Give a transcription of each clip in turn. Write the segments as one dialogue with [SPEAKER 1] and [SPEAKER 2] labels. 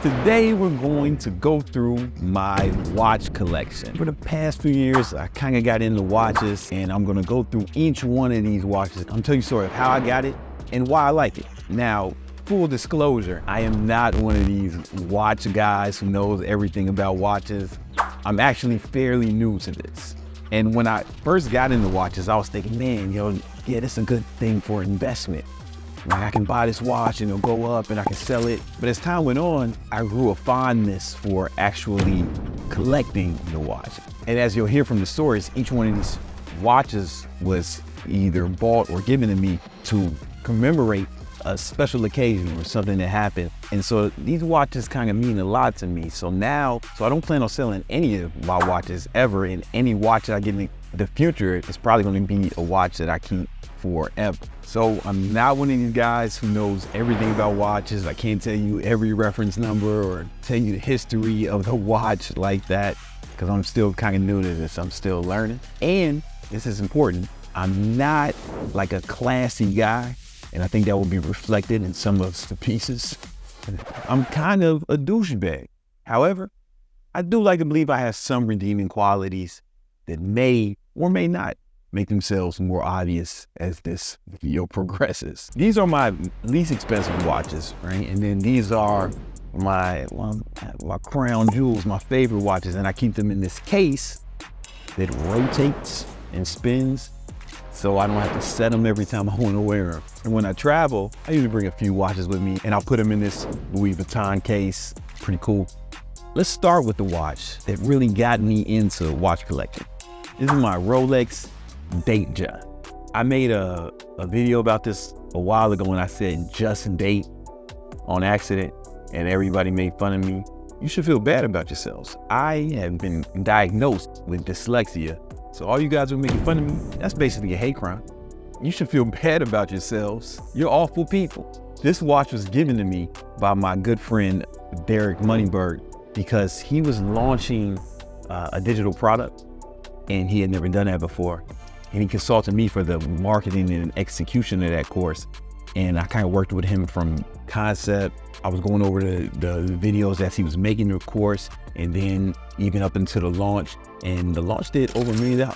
[SPEAKER 1] Today we're going to go through my watch collection. For the past few years, I kind of got into watches, and I'm gonna go through each one of these watches. I'm telling you a story of how I got it and why I like it. Now, full disclosure, I am not one of these watch guys who knows everything about watches. I'm actually fairly new to this. And when I first got into watches, I was thinking, man, yeah, this is a good thing for investment. Like I can buy this watch and it'll go up and I can sell it. But as time went on, I grew a fondness for actually collecting the watch. And as you'll hear from the stories, each one of these watches was either bought or given to me to commemorate a special occasion or something that happened. And so these watches kind of mean a lot to me. So I don't plan on selling any of my watches ever, and any watch that I get in the future is probably going to be a watch that I keep forever. So I'm not one of these guys who knows everything about watches. I can't tell you every reference number or tell you the history of the watch like that, because I'm still kind of new to this. I'm still learning. And this is important, I'm not like a classy guy, and I think that will be reflected in some of the pieces. I'm kind of a douchebag. However, I do like to believe I have some redeeming qualities that may or may not make themselves more obvious as this video progresses. These are my least expensive watches, right? And then these are my crown jewels, my favorite watches, and I keep them in this case that rotates and spins, so I don't have to set them every time I want to wear them. And when I travel, I usually bring a few watches with me, and I'll put them in this Louis Vuitton case. Pretty cool. Let's start with the watch that really got me into watch collecting. This is my Rolex Datejust. I made a video about this a while ago when I said just date on accident, and everybody made fun of me. You should feel bad about yourselves. I have been diagnosed with dyslexia. So all you guys who are making fun of me, that's basically a hate crime. You should feel bad about yourselves. You're awful people. This watch was given to me by my good friend, Moneyberg, because he was launching a digital product, and he had never done that before. And he consulted me for the marketing and execution of that course. And I kind of worked with him from concept. I was going over the videos as he was making the course, and then even up into the launch. And the launch did over $1 million.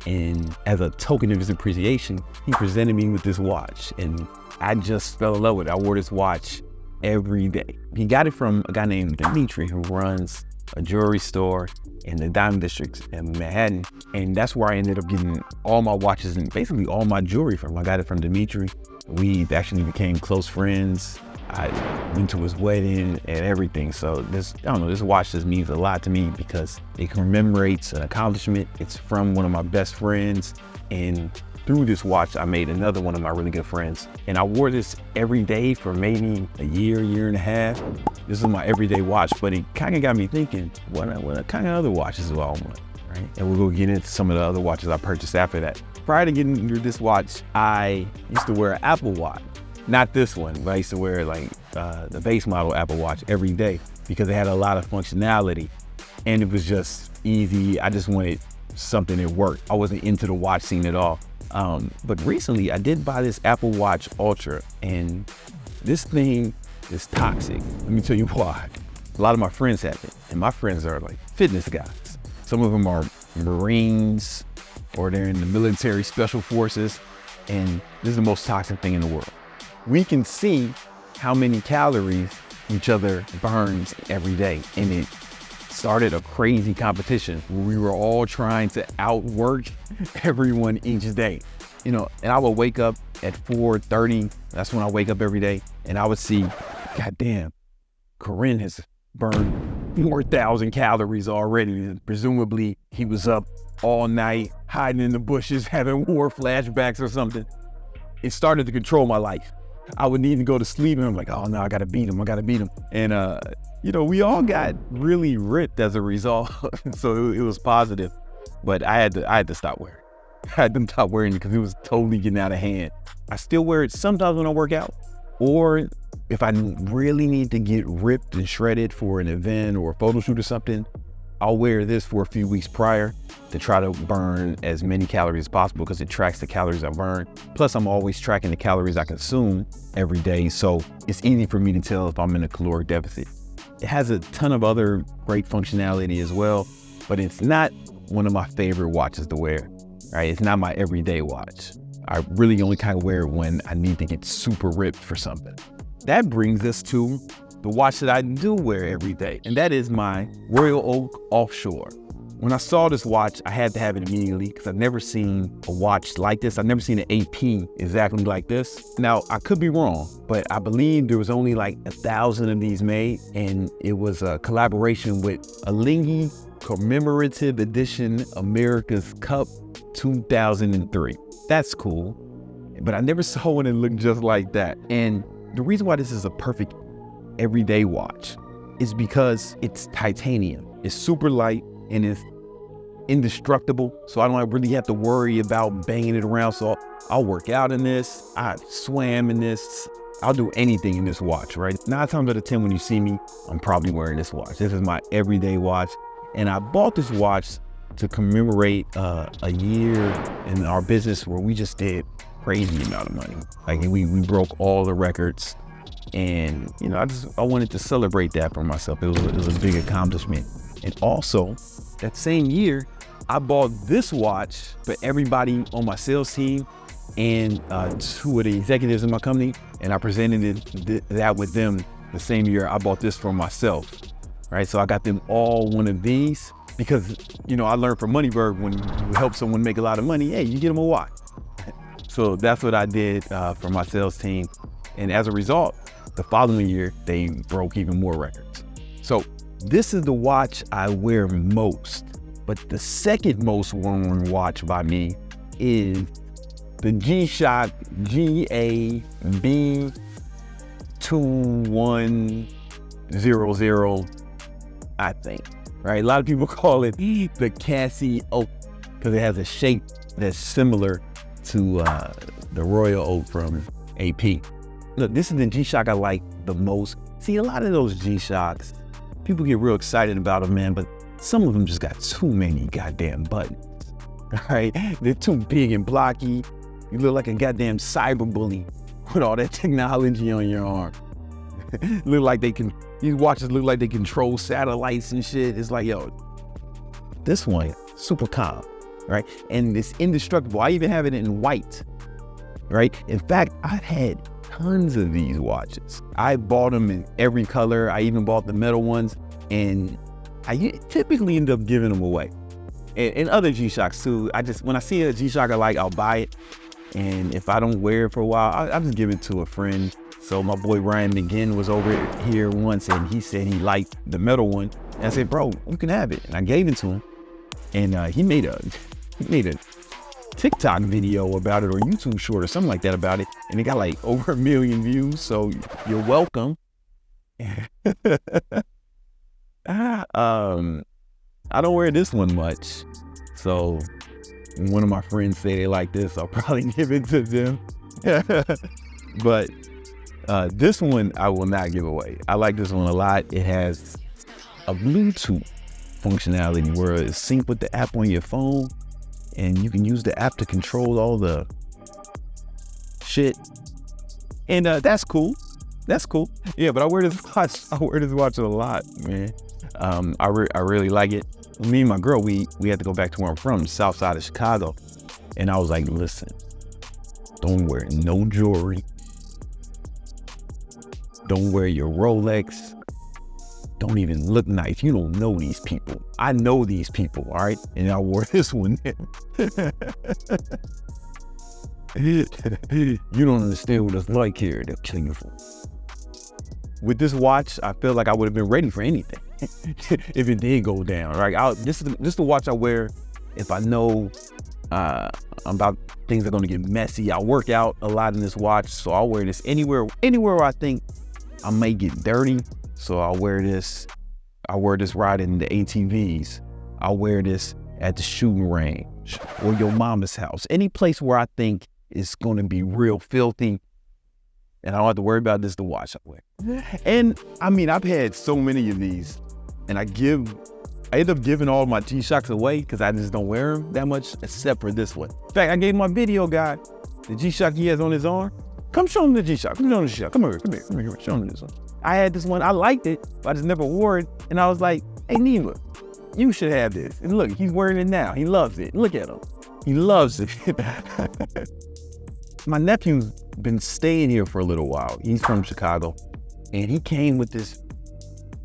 [SPEAKER 1] And as a token of his appreciation, he presented me with this watch. And I just fell in love with it. I wore this watch every day. He got it from a guy named Dimitri, who runs a jewelry store in the Diamond District in Manhattan. And that's where I ended up getting all my watches and basically all my jewelry from. I got it from Dimitri. We actually became close friends. I went to his wedding and everything. So this watch just means a lot to me because it commemorates an accomplishment. It's from one of my best friends. And through this watch, I made another one of my really good friends. And I wore this every day for maybe a year and a half. This is my everyday watch, but it kind of got me thinking, what kind of other watches do I want, right? And we'll go get into some of the other watches I purchased after that. Prior to getting into this watch, I used to wear an Apple Watch. Not this one, but I used to wear like the base model Apple Watch every day because it had a lot of functionality and it was just easy. I just wanted something that worked. I wasn't into the watch scene at all. But recently I did buy this Apple Watch Ultra, and this thing is toxic. Let me tell you why. A lot of my friends have it, and my friends are like fitness guys. Some of them are Marines or they're in the military special forces, and this is the most toxic thing in the world. We can see how many calories each other burns every day, and it started a crazy competition where we were all trying to outwork everyone each day. And I would wake up at 4:30. That's when I wake up every day, and I would see, goddamn, Corinne has burned 4,000 calories already. Presumably he was up all night, hiding in the bushes, having war flashbacks or something. It started to control my life. I would need to go to sleep, and I'm like, oh no, I gotta beat him. And we all got really ripped as a result. So it was positive, but I had to stop wearing. I had to stop wearing it because it was totally getting out of hand. I still wear it sometimes when I work out, or if I really need to get ripped and shredded for an event or a photo shoot or something, I'll wear this for a few weeks prior to try to burn as many calories as possible because it tracks the calories I burn. Plus, I'm always tracking the calories I consume every day, so it's easy for me to tell if I'm in a caloric deficit. It has a ton of other great functionality as well, but it's not one of my favorite watches to wear, right? It's not my everyday watch. I really only kind of wear it when I need to get super ripped for something. That brings us to the watch that I do wear every day, and that is my Royal Oak Offshore. When I saw this watch, I had to have it immediately because I've never seen a watch like this. I've never seen an AP exactly like this. Now, I could be wrong, but I believe there was only like 1,000 of these made, and it was a collaboration with Alinghi Commemorative Edition America's Cup 2003. That's cool, but I never saw one that looked just like that. And the reason why this is a perfect everyday watch is because it's titanium. It's super light and it's indestructible, so I don't really have to worry about banging it around. So I'll work out in this, I swam in this, I'll do anything in this watch, right? 9 times out of 10 when you see me, I'm probably wearing this watch. This is my everyday watch, and I bought this watch to commemorate a year in our business where we just did crazy amount of money. Like we broke all the records, and you know, I wanted to celebrate that for myself. It was a big accomplishment. And also, that same year, I bought this watch for everybody on my sales team and 2 of the executives in my company, and I presented that with them the same year I bought this for myself, right? So I got them all one of these because, you know, I learned from Moneyberg, when you help someone make a lot of money, hey, you get them a watch. So that's what I did for my sales team. And as a result, the following year, they broke even more records. So this is the watch I wear most, but the second most worn watch by me is the G-Shock GAB2100, I think, right? A lot of people call it the Casio because it has a shape that's similar to the Royal Oak from AP. Look, this is the G-Shock I like the most. See, a lot of those G-Shocks, people get real excited about them, man, but some of them just got too many goddamn buttons, right? They're too big and blocky. You look like a goddamn cyber bully with all that technology on your arm. Look like these watches look like they control satellites and shit. It's like, yo, this one, super calm, right? And it's indestructible. I even have it in white, right? In fact, I've had tons of these watches. I bought them in every color. I even bought the metal ones, and I typically end up giving them away. And other G-Shocks too. When I see a G-Shock I like, I'll buy it. And if I don't wear it for a while, I'll just give it to a friend. So my boy Ryan McGinn was over here once, and he said he liked the metal one. And I said, bro, you can have it. And I gave it to him. And he made a TikTok video about it, or YouTube short or something like that about it, and it got like over 1 million views, so you're welcome. I don't wear this one much, so when one of my friends say they like this, I'll probably give it to them. But this one I will not give away. I like this one a lot. It has a Bluetooth functionality where it's synced with the app on your phone, and you can use the app to control all the shit. And that's cool. That's cool. Yeah, but I wear this watch a lot, man. I really like it. Me and my girl, we had to go back to where I'm from, the south side of Chicago. And I was like, listen, don't wear no jewelry. Don't wear your Rolex. Don't even look nice. You don't know these people. I know these people, all right? And I wore this one. You don't understand what it's like here. They'll kill you for. With this watch, I feel like I would have been ready for anything if it did go down, right? This is the watch I wear if I know about things are going to get messy. I work out a lot in this watch, so I'll wear this anywhere where I think I may get dirty. So I'll wear this. I wear this riding the ATVs. I'll wear this at the shooting range or your mama's house. Any place where I think it's going to be real filthy, and I don't have to worry about this, the watch I wear. And I mean, I've had so many of these, and I end up giving all my G-Shocks away because I just don't wear them that much, except for this one. In fact, I gave my video guy the G-Shock he has on his arm. Come show him the G-Shock. Come show him the G-Shock. Come here. Show him this one. I had this one, I liked it, but I just never wore it. And I was like, hey, Nima, you should have this. And look, he's wearing it now. He loves it. Look at him. He loves it. My nephew's been staying here for a little while. He's from Chicago. And he came with this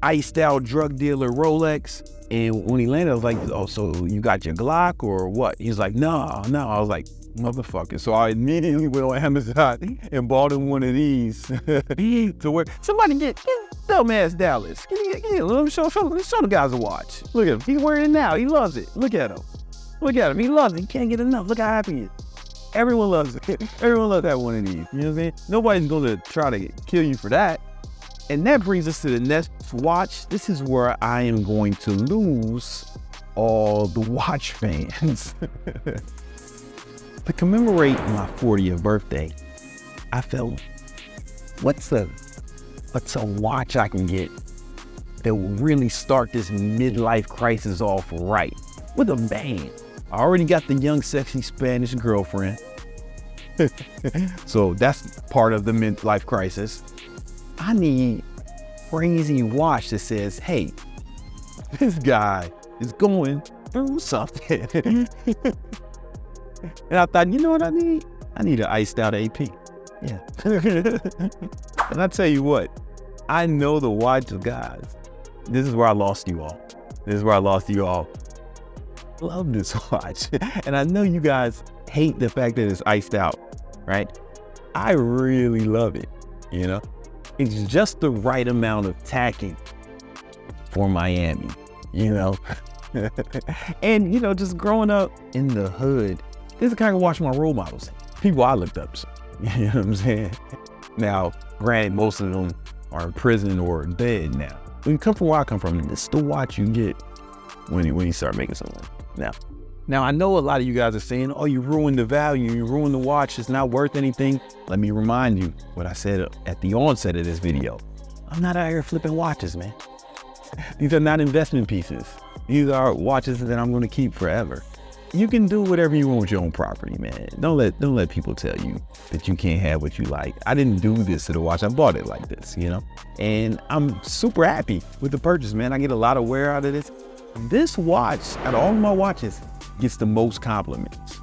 [SPEAKER 1] iced out drug dealer Rolex. And when he landed, I was like, oh, so you got your Glock or what? He's like, no. I was like, motherfucker. So I immediately went on Amazon and bought him one of these to wear. Somebody get dumbass Dallas. Let me show the guys a watch. Look at him. He's wearing it now. He loves it. Look at him. Look at him. He loves it. He can't get enough. Look how happy he is. Everyone loves it. Everyone loves that one of these. You know what I'm saying? Nobody's going to try to kill you for that. And that brings us to the next watch. This is where I am going to lose all the watch fans. To commemorate my 40th birthday, I felt, what's a watch I can get that will really start this midlife crisis off right with a bang? I already got the young, sexy Spanish girlfriend. So that's part of the midlife crisis. I need a crazy watch that says, hey, this guy is going through something. And I thought, you know what I need? I need an iced out AP. Yeah. And I tell you what, I know the watch guys. This is where I lost you all. Love this watch. And I know you guys hate the fact that it's iced out, right? I really love it, you know? It's just the right amount of tacking for Miami, you know? And, you know, just growing up in the hood, this is the kind of watch my role models, people I looked up to, you know what I'm saying? Now, granted, most of them are in prison or in bed now. When you come from where I come from, this is the watch you get when you start making something. Now, I know a lot of you guys are saying, oh, you ruined the value, you ruined the watch, it's not worth anything. Let me remind you what I said at the onset of this video. I'm not out here flipping watches, man. These are not investment pieces. These are watches that I'm gonna keep forever. You can do whatever you want with your own property, man. Don't let people tell you that you can't have what you like. I didn't do this to the watch, I bought it like this, you know? And I'm super happy with the purchase, man. I get a lot of wear out of this. This watch, out of all of my watches, gets the most compliments.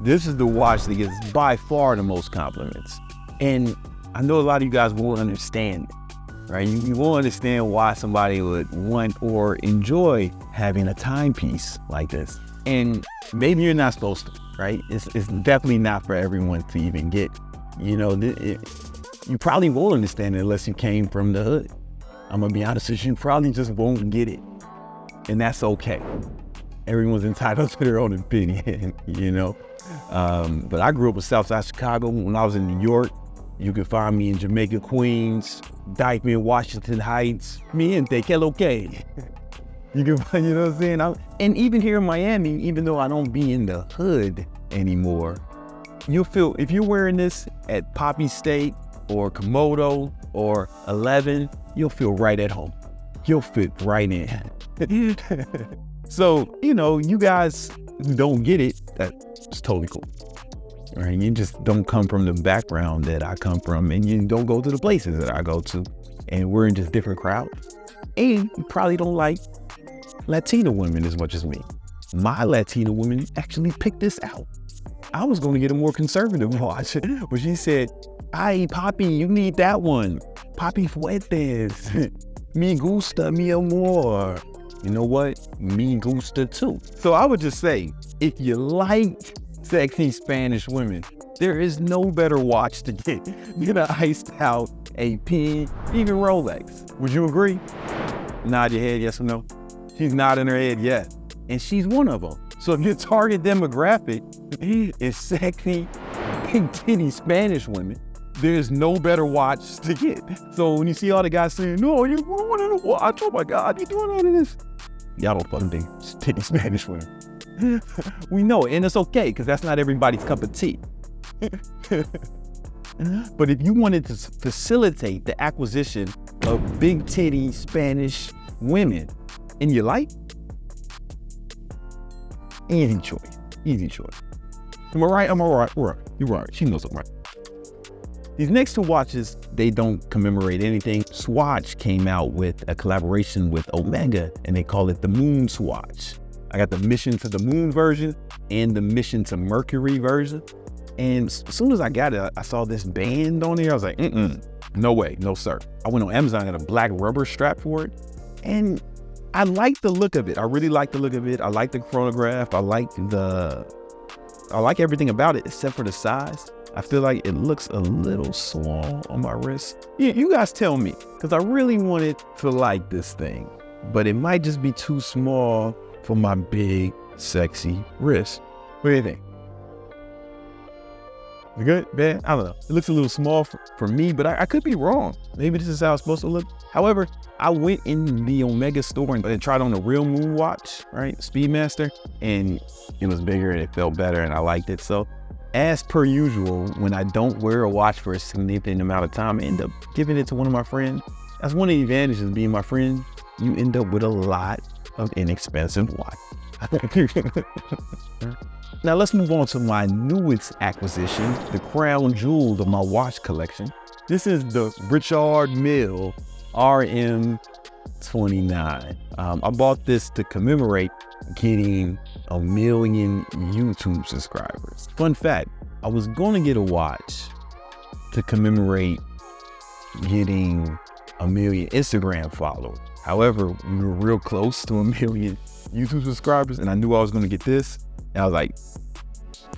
[SPEAKER 1] This is the watch that gets by far the most compliments. And I know a lot of you guys won't understand it, right? You won't understand why somebody would want or enjoy having a timepiece like this. And maybe you're not supposed to, right? It's definitely not for everyone to even get. You know, you probably won't understand it unless you came from the hood. I'm gonna be honest with you, probably just won't get it. And that's okay. Everyone's entitled to their own opinion, you know? But I grew up in southside Chicago. When I was in New York, you could find me in Jamaica, Queens, Dykeman, Washington Heights. Mi gente, que lo que? You can find, you know what I'm saying? And even here in Miami, even though I don't be in the hood anymore, you'll feel, if you're wearing this at Poppy State or Komodo or 11, you'll feel right at home. You'll fit right in. So, you know, you guys who don't get it, that's totally cool. Right? You just don't come from the background that I come from, and you don't go to the places that I go to, and we're in just different crowds. And you probably don't like Latina women as much as me. My Latina women actually picked this out. I was going to get a more conservative watch, but she said, ay, papi, you need that one. Papi fuertes. Me gusta, mi amor. You know what? Me gusta too. So I would just say, if you like sexy Spanish women, there is no better watch to get than an iced out AP, even Rolex. Would you agree? Nod your head, yes or no? She's nodding her head, yes. And she's one of them. So if your target demographic is sexy, big titty Spanish women, there's no better watch to get. So when you see all the guys saying, no, you're ruining the watch, oh my God, you're doing all of this. Y'all don't fucking big titty Spanish women. We know it, and it's okay, because that's not everybody's cup of tea. But if you wanted to facilitate the acquisition of big titty Spanish women in your life, easy choice, easy choice. Am I right? Am I right? Right. You're right. She knows I'm right. These next two watches, they don't commemorate anything. Swatch came out with a collaboration with Omega, and they call it the Moon Swatch. I got the Mission to the Moon version and the Mission to Mercury version. And as soon as I got it, I saw this band on there. I was like, no way, no sir. I went on Amazon, got a black rubber strap for it. And I like the look of it. I really like the look of it. I like the chronograph. I like everything about it except for the size. I feel like it looks a little small on my wrist. You guys tell me, because I really wanted to like this thing, but it might just be too small for my big, sexy wrist. What do you think? Is it good? Bad? I don't know. It looks a little small for me, but I could be wrong. Maybe this is how it's supposed to look. However, I went in the Omega store and tried on the real Moon watch, right? Speedmaster, and it was bigger and it felt better and I liked it. So as per usual, when I don't wear a watch for a significant amount of time, I end up giving it to one of my friends. That's one of the advantages of being my friend. You end up with a lot of inexpensive watch. Now let's move on to my newest acquisition, the crown jewel of my watch collection. This is the Richard Mille RM 29. I bought this to commemorate getting 1 million YouTube subscribers. Fun fact, I was gonna get a watch to commemorate getting 1 million Instagram followers. However, we were real close to 1 million YouTube subscribers and I knew I was gonna get this. And I was like,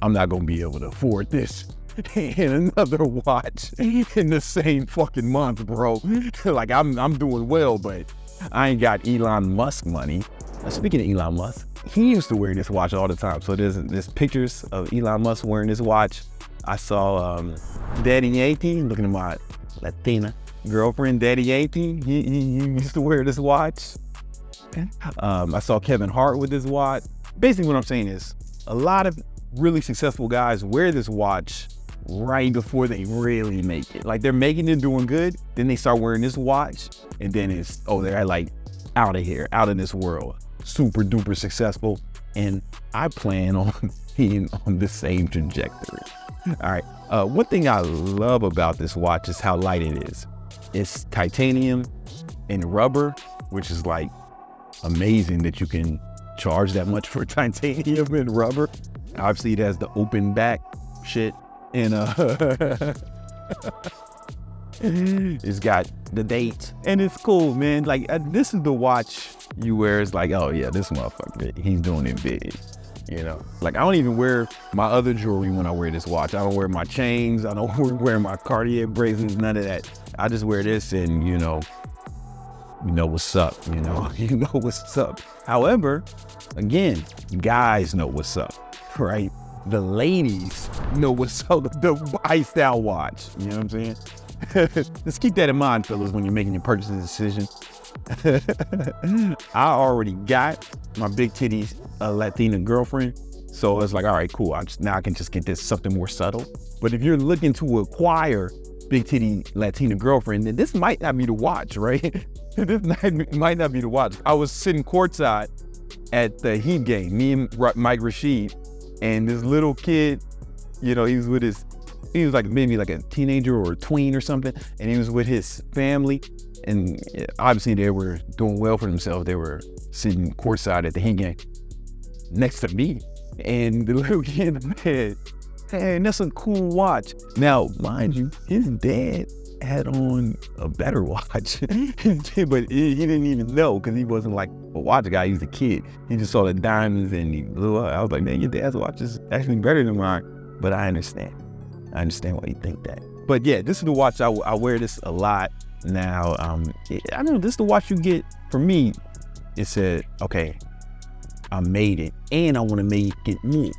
[SPEAKER 1] I'm not gonna be able to afford this and another watch in the same fucking month, bro. Like I'm doing well, but I ain't got Elon Musk money. Speaking of Elon Musk, he used to wear this watch all the time. So there's pictures of Elon Musk wearing this watch. I saw Daddy 18 looking at my Latina girlfriend, Daddy 18. He used to wear this watch. I saw Kevin Hart with this watch. Basically what I'm saying is a lot of really successful guys wear this watch right before they really make it. Like they're making it, doing good, then they start wearing this watch, and then it's, oh, they're like out of here, out of this world, super duper successful. And I plan on being on the same trajectory. All right, one thing I love about this watch is how light it is. It's titanium and rubber, which is like amazing that you can charge that much for titanium and rubber. Obviously it has the open back shit, and it's got the date, and it's cool, man. Like this is the watch you wear. It's like, oh yeah, this motherfucker, he's doing it big, you know? Like I don't even wear my other jewelry when I wear this watch. I don't wear my chains, I don't wear my Cartier bracelets, none of that. I just wear this and you know what's up, you know what's up. However, again, guys know what's up, right? The ladies know what's up, the high-style watch, you know what I'm saying? Let's keep that in mind, fellas, when you're making your purchasing decision. I already got my big titty Latina girlfriend, so it's like, all right, cool. Now I can just get this something more subtle. But if you're looking to acquire big titty Latina girlfriend, then this might not be the watch, right? This might not be the watch. I was sitting courtside at the Heat game, me and Mike Rashid, and this little kid, you know, he was like maybe like a teenager or a tween or something, and he was with his family, and obviously they were doing well for themselves. They were sitting courtside at the Heat game next to me, and the little kid said, hey, that's a cool watch. Now, mind you, his dad had on a better watch, but he didn't even know because he wasn't like a watch guy. He was a kid. He just saw the diamonds and he blew up. I was like, man, your dad's watch is actually better than mine. But I understand. I understand why you think that. But yeah, this is the watch. I wear this a lot now. I know this is the watch you get. For me, it said, okay, I made it and I want to make it me,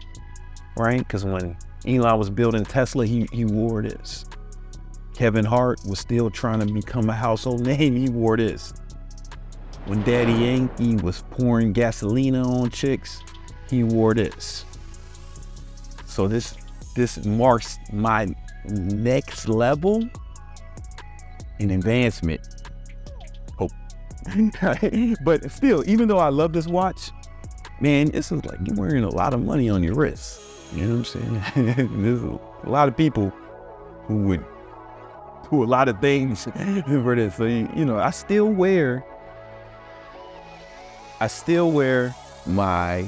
[SPEAKER 1] right? Because when Elon was building Tesla, he wore this. Kevin Hart was still trying to become a household name, he wore this. When Daddy Yankee was pouring gasoline on chicks, he wore this. So this marks my next level in advancement. Oh. But still, even though I love this watch, man, this is like you're wearing a lot of money on your wrist. You know what I'm saying? There's a lot of people who would through a lot of things for this. So, you know, I still wear my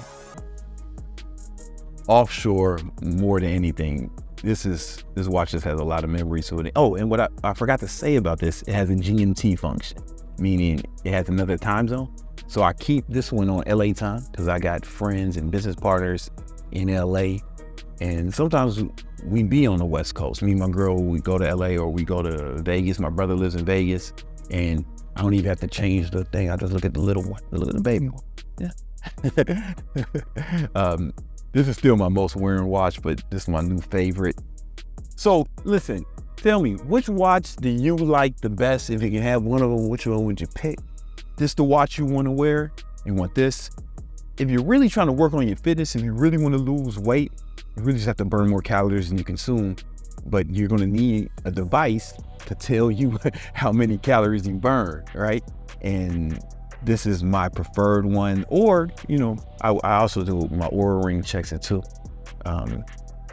[SPEAKER 1] offshore more than anything. This watch just has a lot of memories with it. Oh, and what I forgot to say about this, it has a GMT function, meaning it has another time zone. So I keep this one on LA time because I got friends and business partners in LA. And sometimes we be on the West Coast. Me and my girl, we go to LA or we go to Vegas. My brother lives in Vegas, and I don't even have to change the thing. I just look at the little one, the little baby one. Yeah. This is still my most wearing watch, but this is my new favorite. So listen, tell me, which watch do you like the best? If you can have one of them, which one would you pick? This the watch you want to wear? You want this? If you're really trying to work on your fitness, if you really want to lose weight, you really just have to burn more calories than you consume, but you're going to need a device to tell you how many calories you burn, right? And this is my preferred one. Or, you know, I also do my Oura Ring checks it too.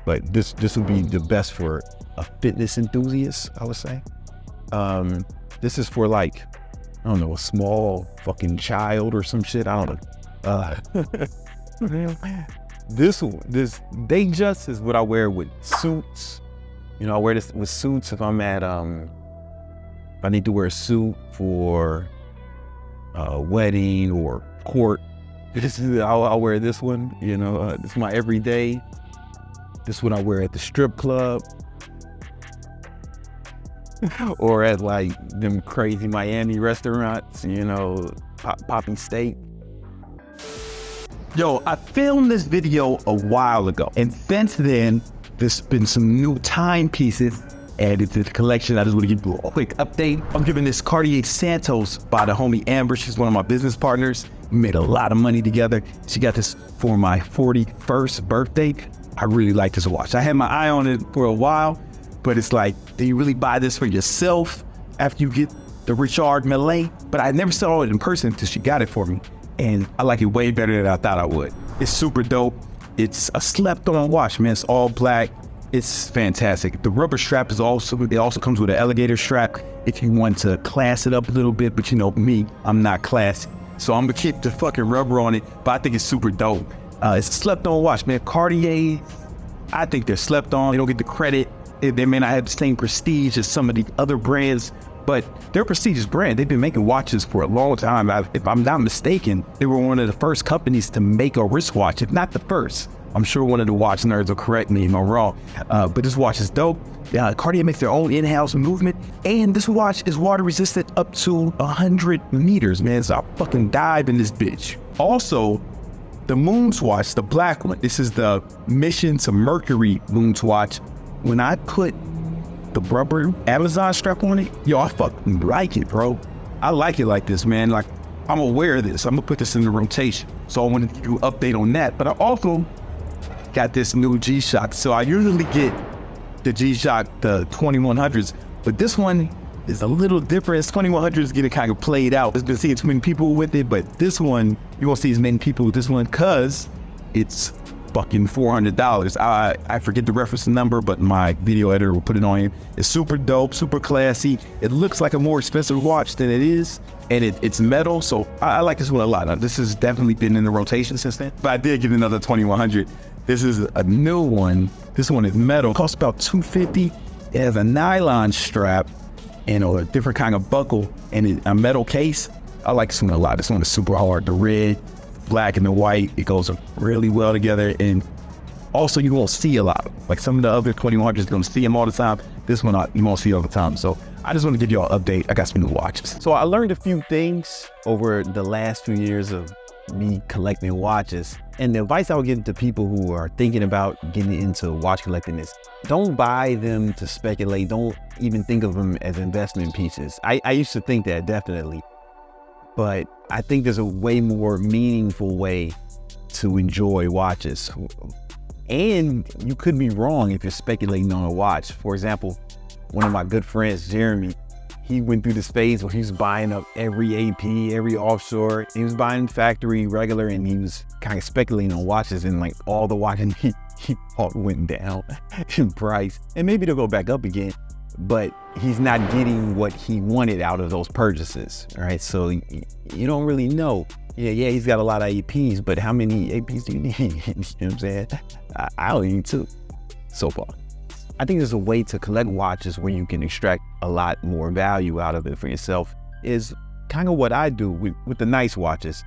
[SPEAKER 1] But this would be the best for a fitness enthusiast, I would say. This is for, like, I don't know, a small fucking child or some shit. I don't know. This Datejust is what I wear with suits. You know, I wear this with suits if I'm at, if I need to wear a suit for a wedding or court. I'll wear this one, you know, this is my everyday. This one I wear at the strip club. Or at like them crazy Miami restaurants, you know, popping steak. Yo, I filmed this video a while ago, and since then, there's been some new timepieces added to the collection. I just want to give you a quick update. I'm giving this Cartier Santos by the homie Amber. She's one of my business partners. We made a lot of money together. She got this for my 41st birthday. I really like this watch. I had my eye on it for a while, but it's like, do you really buy this for yourself after you get the Richard Mille? But I never saw it in person until she got it for me. And I like it way better than I thought I would. It's super dope. It's a slept-on watch, man. It's all black. It's fantastic. The rubber strap is also comes with an alligator strap if you want to class it up a little bit, but you know me, I'm not classy. So I'm gonna keep the fucking rubber on it, but I think it's super dope. It's a slept-on watch, man. Cartier, I think they're slept on. They don't get the credit. They may not have the same prestige as some of the other brands, but they're a prestigious brand. They've been making watches for a long time. If I'm not mistaken, they were one of the first companies to make a wristwatch, if not the first. I'm sure one of the watch nerds will correct me if I'm wrong, but this watch is dope. Cartier makes their own in-house movement, and this watch is water resistant up to 100 meters, man. So I'll fucking dive in this bitch. Also, the Moons watch, the black one, this is the Mission to Mercury Moons watch. When I put the rubber Amazon strap on it, yo, I fucking like it, bro. I like it like this, man. Like, I'm aware of this. I'm gonna put this in the rotation. So I wanted to do an update on that. But I also got this new G-Shock. So I usually get the G-Shock, the 2100s, but this one is a little different. It's 2100s getting kind of played out. I've been seeing too many people with it, but this one, you won't see as many people with this one because it's fucking $400. I forget the reference number, but my video editor will put it on here. It's super dope, super classy. It looks like a more expensive watch than it is, and it's metal, so I like this one a lot. Now, this has definitely been in the rotation since then, but I did get another 2100. This is a new one. This one is metal. It costs about $250. It has a nylon strap and a different kind of buckle and a metal case. I like this one a lot. This one is super hard. The red, black, and the white, it goes really well together. And also, you won't see a lot. Like some of the other 2100s, you're gonna see them all the time. This one, you won't see all the time. So I just want to give you all an update. I got some new watches. So I learned a few things over the last few years of me collecting watches. And the advice I would give to people who are thinking about getting into watch collecting is don't buy them to speculate. Don't even think of them as investment pieces. I used to think that, definitely. But I think there's a way more meaningful way to enjoy watches. And you could be wrong if you're speculating on a watch. For example, one of my good friends, Jeremy, he went through this phase where he was buying up every AP, every offshore. He was buying factory regular, and he was kind of speculating on watches, and like all the watches he bought went down in price. And maybe they'll go back up again. but he's not getting what he wanted out of those purchases, all right? So you don't really know. Yeah, he's got a lot of APs, but how many APs do you need? You know what I'm saying? I only need 2 so far. I think there's a way to collect watches where you can extract a lot more value out of it for yourself. Is kind of what I do with the nice watches.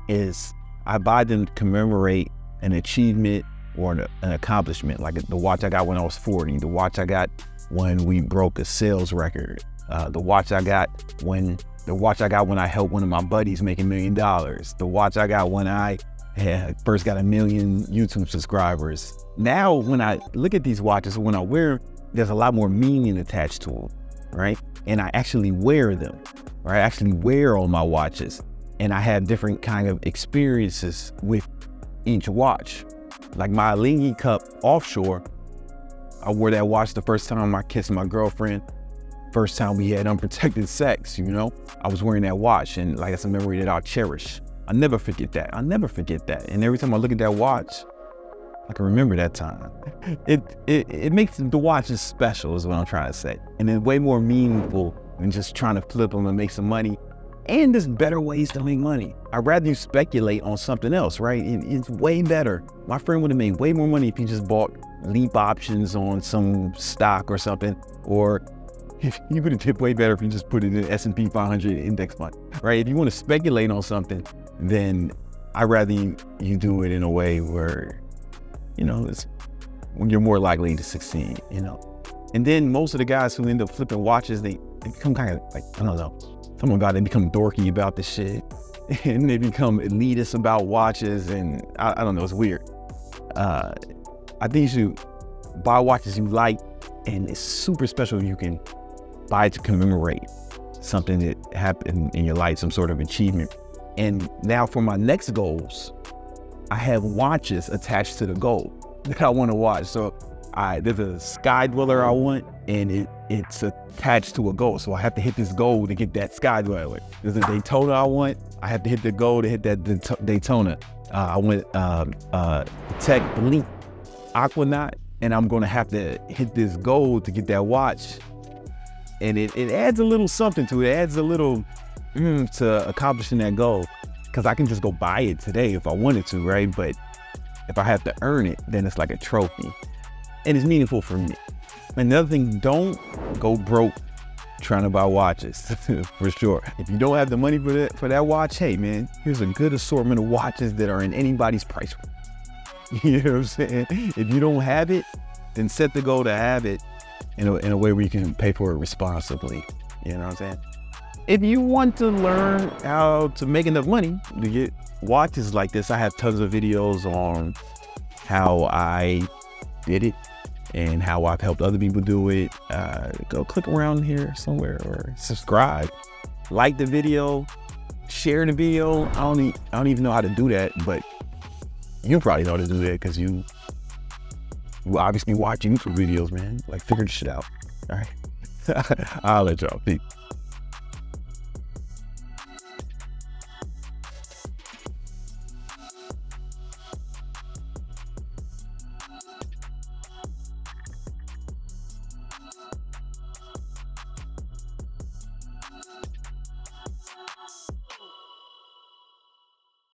[SPEAKER 1] Is I buy them to commemorate an achievement or an accomplishment, like the watch I got when I was 40, the watch I got when we broke a sales record, the watch I got when I helped one of my buddies make $1 million, the watch I got when I first got 1 million YouTube subscribers. Now, when I look at these watches, when I wear them, there's a lot more meaning attached to them, right? And I actually wear them, right? I actually wear all my watches, and I have different kind of experiences with each watch. Like my Lingy Cup Offshore, I wore that watch the first time I kissed my girlfriend, first time we had unprotected sex, you know? I was wearing that watch, and like, that's a memory that I'll cherish. I'll never forget that. I'll never forget that. And every time I look at that watch, I can remember that time. It makes the watches special is what I'm trying to say. And it's way more meaningful than just trying to flip them and make some money. And there's better ways to make money. I'd rather you speculate on something else, right? It's way better. My friend would have made way more money if he just bought leap options on some stock or something, or if he would have did way better if he just put it in the S&P 500 index fund, right? If you want to speculate on something, then I'd rather you do it in a way where, you know, when you're more likely to succeed, you know? And then most of the guys who end up flipping watches, they become kind of like, I don't know, they become dorky about this shit, and they become elitist about watches, and I don't know, it's weird. I think you should buy watches you like, and it's super special if you can buy it to commemorate something that happened in your life, some sort of achievement. And now for my next goals, I have watches attached to the goal that I want to watch. So there's a Sky Dweller I want, and it's attached to a goal. So I have to hit this goal to get that Sky Dweller. There's a Daytona I want. I have to hit the goal to hit that Daytona. I want Tech Blink Aquanaut, and I'm going to have to hit this goal to get that watch. And it adds a little something to it. It adds a little to accomplishing that goal, because I can just go buy it today if I wanted to, right? But if I have to earn it, then it's like a trophy, and it's meaningful for me. Another thing, don't go broke trying to buy watches, for sure. If you don't have the money for that watch, hey man, here's a good assortment of watches that are in anybody's price range. You know what I'm saying? If you don't have it, then set the goal to have it in a way where you can pay for it responsibly. You know what I'm saying? If you want to learn how to make enough money to get watches like this, I have tons of videos on how I did it and how I've helped other people do it. Go click around here somewhere or subscribe, like the video, share the video. I don't even know how to do that, but you probably know how to do that because you obviously watch YouTube videos, man. Like, figure this shit out. All right. I'll let y'all. Peace.